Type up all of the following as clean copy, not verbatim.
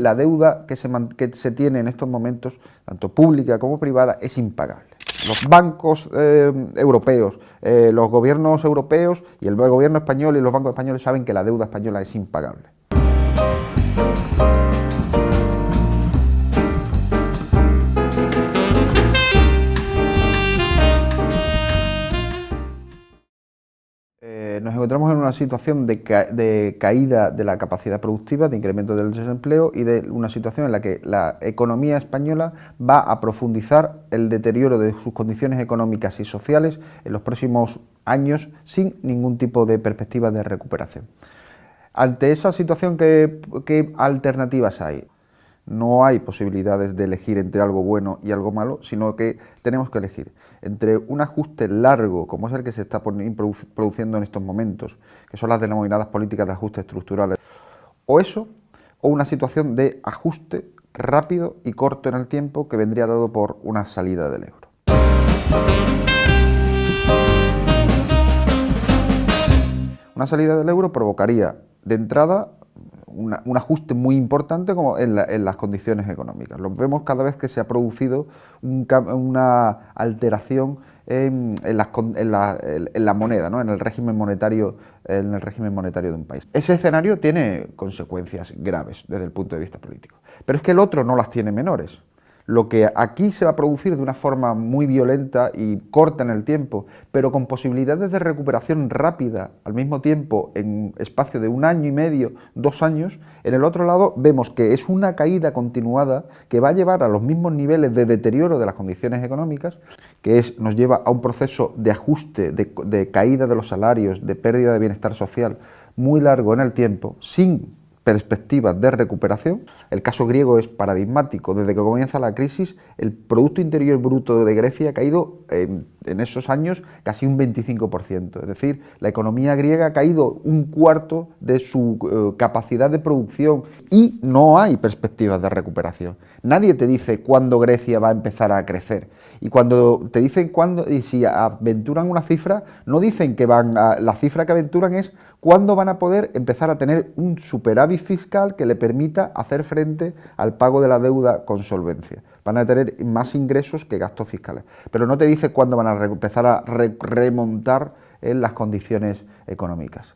la deuda que se tiene en estos momentos, tanto pública como privada, es impagable. Los bancos europeos, los gobiernos europeos y el gobierno español y los bancos españoles saben que la deuda española es impagable. Nos encontramos en una situación de caída de la capacidad productiva, de incremento del desempleo y de una situación en la que la economía española va a profundizar el deterioro de sus condiciones económicas y sociales en los próximos años sin ningún tipo de perspectiva de recuperación. Ante esa situación, ¿qué alternativas hay? No hay posibilidades de elegir entre algo bueno y algo malo, sino que tenemos que elegir entre un ajuste largo, como es el que se está produciendo en estos momentos, que son las denominadas políticas de ajuste estructurales, o eso, o una situación de ajuste rápido y corto en el tiempo que vendría dado por una salida del euro. Una salida del euro provocaría, de entrada, un ajuste muy importante como en las condiciones económicas. Lo vemos cada vez que se ha producido una alteración en la moneda, ¿no? en el régimen monetario de un país. Ese escenario tiene consecuencias graves desde el punto de vista político, pero es que el otro no las tiene menores. Lo que aquí se va a producir de una forma muy violenta y corta en el tiempo, pero con posibilidades de recuperación rápida al mismo tiempo en espacio de 1 año y medio, 2 años, en el otro lado vemos que es una caída continuada que va a llevar a los mismos niveles de deterioro de las condiciones económicas, nos lleva a un proceso de ajuste, de caída de los salarios, de pérdida de bienestar social muy largo en el tiempo, sin perspectivas de recuperación. El caso griego es paradigmático. Desde que comienza la crisis, el Producto Interior Bruto de Grecia ha caído en esos años casi un 25%. Es decir, la economía griega ha caído 1/4 de su capacidad de producción y no hay perspectivas de recuperación. Nadie te dice cuándo Grecia va a empezar a crecer. Y cuando te dicen cuándo, y si aventuran una cifra, no dicen que la cifra que aventuran es cuándo van a poder empezar a tener un superávit fiscal que le permita hacer frente al pago de la deuda con solvencia. Van a tener más ingresos que gastos fiscales, pero no te dice cuándo van a empezar a remontar en las condiciones económicas.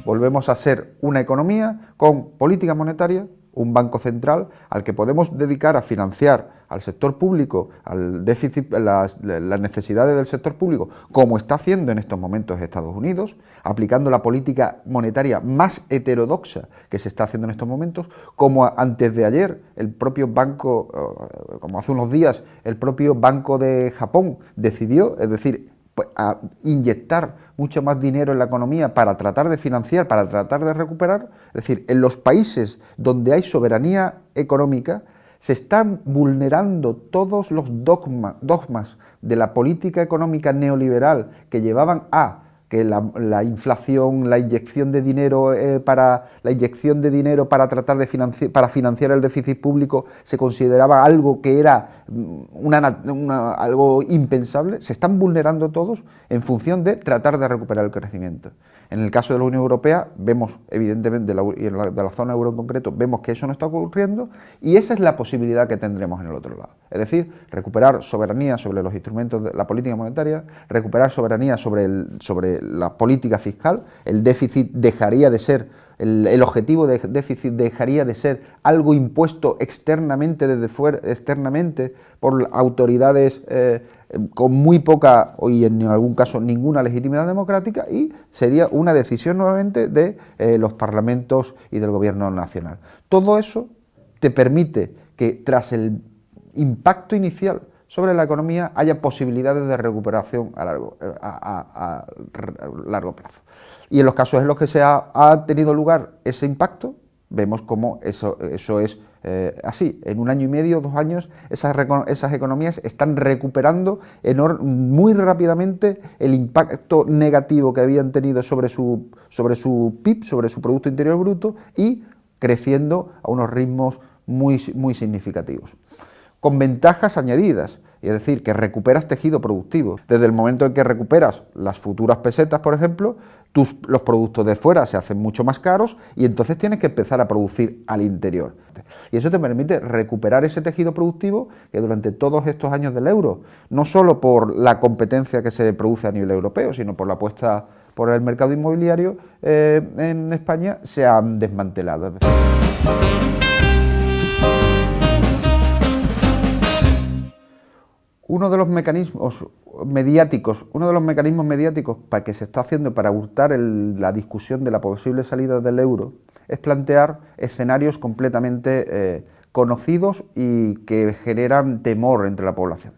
Volvemos a ser una economía con política monetaria, un banco central al que podemos dedicar a financiar al sector público, al déficit, las necesidades del sector público, como está haciendo en estos momentos Estados Unidos, aplicando la política monetaria más heterodoxa que se está haciendo en estos momentos, como antes de ayer el propio banco, como hace unos días, el propio Banco de Japón decidió, es decir, a inyectar mucho más dinero en la economía para tratar de financiar, para tratar de recuperar. Es decir, en los países donde hay soberanía económica se están vulnerando todos los dogmas de la política económica neoliberal que llevaban a que la inflación, la inyección de dinero para tratar de para financiar el déficit público se consideraba algo que era algo impensable. Se están vulnerando todos en función de tratar de recuperar el crecimiento. En el caso de la Unión Europea vemos evidentemente, y de la zona euro en concreto, vemos que eso no está ocurriendo y esa es la posibilidad que tendremos en el otro lado. Es decir, recuperar soberanía sobre los instrumentos de la política monetaria, recuperar soberanía sobre la política fiscal, el déficit dejaría de ser, el objetivo de déficit dejaría de ser algo impuesto externamente, desde fuera, externamente, por autoridades con muy poca, y en algún caso ninguna legitimidad democrática, y sería una decisión nuevamente de los parlamentos y del gobierno nacional. Todo eso te permite que tras el impacto inicial sobre la economía haya posibilidades de recuperación a largo plazo. Y en los casos en los que ha tenido lugar ese impacto, vemos cómo eso es así. En 1 año y medio, 2 años, esas economías están recuperando muy rápidamente el impacto negativo que habían tenido sobre su PIB, sobre su Producto Interior Bruto, y creciendo a unos ritmos muy significativos, con ventajas añadidas. y es decir, que recuperas tejido productivo. Desde el momento en que recuperas las futuras pesetas, por ejemplo, los productos de fuera se hacen mucho más caros y entonces tienes que empezar a producir al interior. Y eso te permite recuperar ese tejido productivo que durante todos estos años del euro, no solo por la competencia que se produce a nivel europeo, sino por la apuesta por el mercado inmobiliario en España, se han desmantelado. Uno de los mecanismos mediáticos para que se está haciendo para hurtar la discusión de la posible salida del euro es plantear escenarios completamente conocidos y que generan temor entre la población.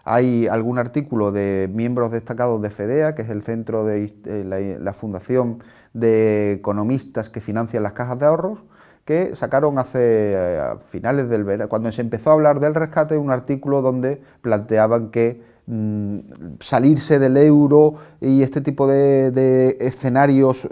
Hay algún artículo de miembros destacados de FEDEA, que es el centro de la fundación de economistas que financian las cajas de ahorros, que sacaron a finales del verano, cuando se empezó a hablar del rescate, un artículo donde planteaban que salirse del euro y este tipo de escenarios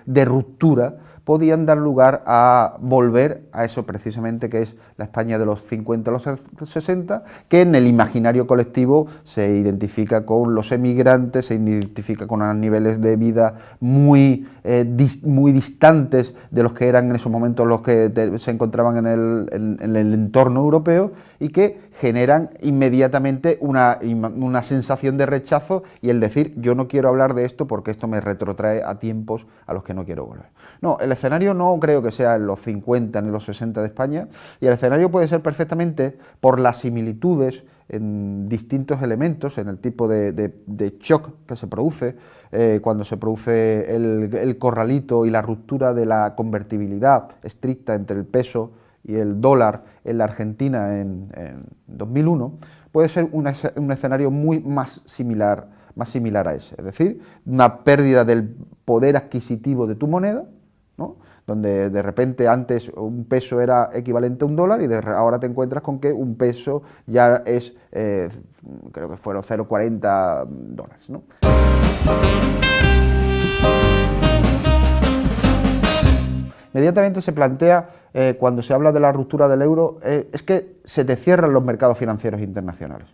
de ruptura podían dar lugar a volver a eso precisamente que es la España de los 50 a los 60, que en el imaginario colectivo se identifica con los emigrantes, se identifica con unos niveles de vida muy distantes de los que eran en esos momentos los que se encontraban en el entorno europeo y que generan inmediatamente una sensación de rechazo y el decir yo no quiero hablar de esto porque esto me retrotrae a tiempos a los que no quiero volver. No, el escenario no creo que sea en los 50 ni los 60 de España y el escenario puede ser perfectamente por las similitudes en distintos elementos, en el tipo de shock que se produce cuando se produce el corralito y la ruptura de la convertibilidad estricta entre el peso y el dólar en la Argentina en 2001, puede ser un escenario más similar a ese, es decir, una pérdida del poder adquisitivo de tu moneda, ¿no? Donde de repente antes un peso era equivalente a un dólar y ahora te encuentras con que un peso ya es, creo que fueron 0,40 dólares, ¿no? Inmediatamente se plantea, cuando se habla de la ruptura del euro, es que se te cierran los mercados financieros internacionales.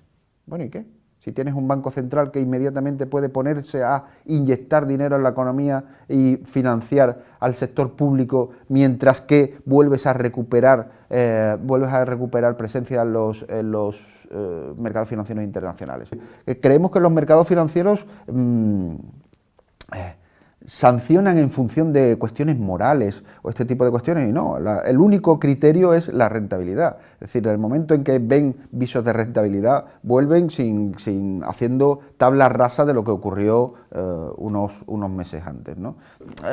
Bueno, ¿y qué? Si tienes un banco central que inmediatamente puede ponerse a inyectar dinero en la economía y financiar al sector público, mientras que vuelves a recuperar presencia en los mercados financieros internacionales. Creemos que los mercados financieros sancionan en función de cuestiones morales o este tipo de cuestiones y no, el único criterio es la rentabilidad, es decir, en el momento en que ven visos de rentabilidad vuelven haciendo tabla rasa de lo que ocurrió unos meses antes, ¿no?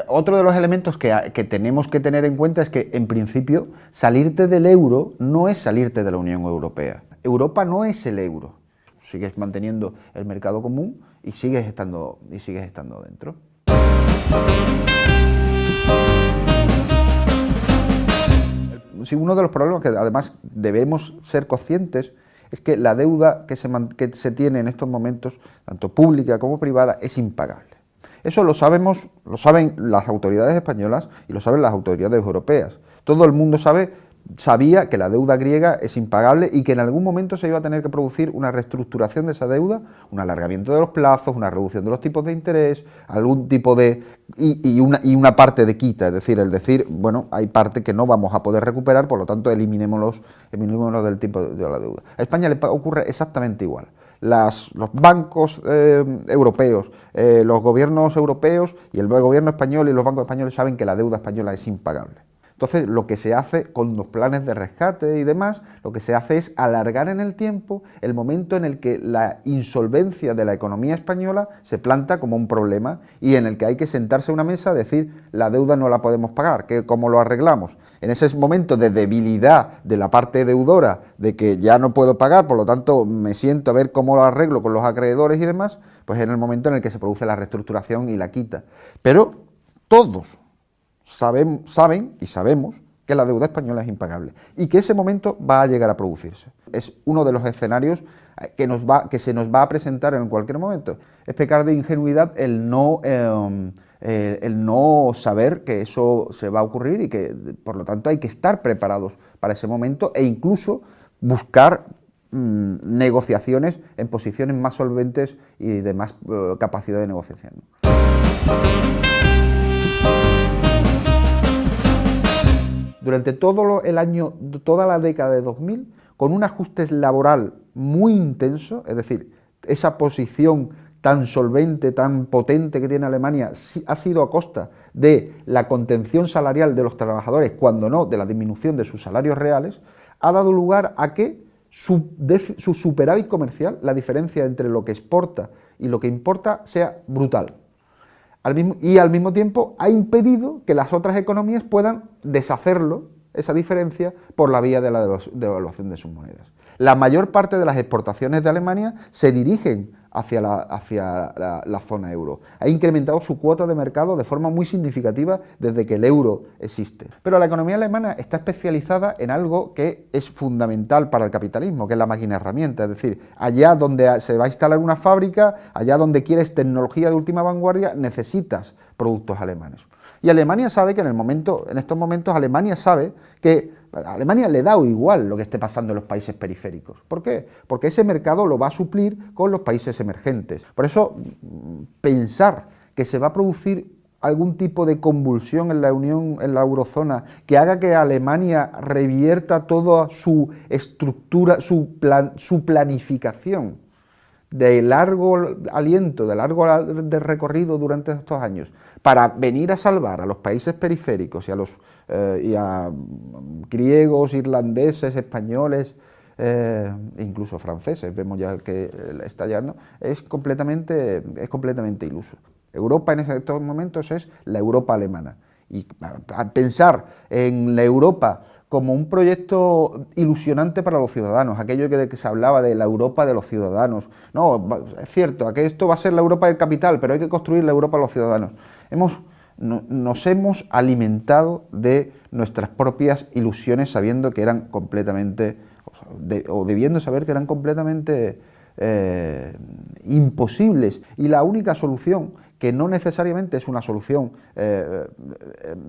Otro de los elementos que tenemos que tener en cuenta es que en principio salirte del euro no es salirte de la Unión Europea. Europa no es el euro, sigues manteniendo el mercado común y sigues estando dentro. Sí, uno de los problemas que además debemos ser conscientes es que la deuda que se tiene en estos momentos, tanto pública como privada, es impagable. Eso lo saben las autoridades españolas y lo saben las autoridades europeas. Todo el mundo sabía que la deuda griega es impagable y que en algún momento se iba a tener que producir una reestructuración de esa deuda, un alargamiento de los plazos, una reducción de los tipos de interés, algún tipo de... y una parte de quita, es decir, bueno, hay parte que no vamos a poder recuperar, por lo tanto eliminémoslos del tipo de la deuda. A España le ocurre exactamente igual. Los bancos europeos, los gobiernos europeos y el gobierno español y los bancos españoles saben que la deuda española es impagable. Entonces, lo que se hace con los planes de rescate y demás, lo que se hace es alargar en el tiempo el momento en el que la insolvencia de la economía española se planta como un problema y en el que hay que sentarse a una mesa y decir, la deuda no la podemos pagar, ¿cómo lo arreglamos? En ese momento de debilidad de la parte deudora, de que ya no puedo pagar, por lo tanto me siento a ver cómo lo arreglo con los acreedores y demás, pues en el momento en el que se produce la reestructuración y la quita. Pero todos saben y sabemos que la deuda española es impagable y que ese momento va a llegar a producirse. Es uno de los escenarios que se nos va a presentar en cualquier momento. Es pecar de ingenuidad el no saber que eso se va a ocurrir y que, por lo tanto, hay que estar preparados para ese momento e incluso buscar negociaciones en posiciones más solventes y de más capacidad de negociación. Durante toda la década de 2000, con un ajuste laboral muy intenso, es decir, esa posición tan solvente, tan potente que tiene Alemania, ha sido a costa de la contención salarial de los trabajadores, cuando no de la disminución de sus salarios reales, ha dado lugar a que su superávit comercial, la diferencia entre lo que exporta y lo que importa, sea brutal. Y al mismo tiempo ha impedido que las otras economías puedan deshacerlo, esa diferencia, por la vía de la devaluación de sus monedas. La mayor parte de las exportaciones de Alemania se dirigen hacia la zona euro. Ha incrementado su cuota de mercado de forma muy significativa desde que el euro existe. Pero la economía alemana está especializada en algo que es fundamental para el capitalismo, que es la máquina herramienta. Es decir, allá donde se va a instalar una fábrica, allá donde quieres tecnología de última vanguardia, necesitas productos alemanes. Y Alemania sabe que en estos momentos, Alemania sabe que a Alemania le da igual lo que esté pasando en los países periféricos. ¿Por qué? Porque ese mercado lo va a suplir con los países emergentes. Por eso, pensar que se va a producir algún tipo de convulsión en la eurozona, que haga que Alemania revierta toda su estructura, su planificación de largo aliento, de largo recorrido durante estos años, para venir a salvar a los países periféricos y a griegos, irlandeses, españoles, incluso franceses, vemos ya que está llegando, es completamente iluso. Europa en estos momentos es la Europa alemana. Y a pensar en la Europa como un proyecto ilusionante para los ciudadanos, aquello que se hablaba de la Europa de los ciudadanos. No, es cierto, que esto va a ser la Europa del capital, pero hay que construir la Europa de los ciudadanos. Nos hemos alimentado de nuestras propias ilusiones sabiendo que eran completamente, o debiendo saber que eran completamente imposibles. Y la única solución, que no necesariamente es una solución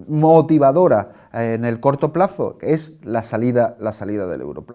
motivadora en el corto plazo, es la salida del euro.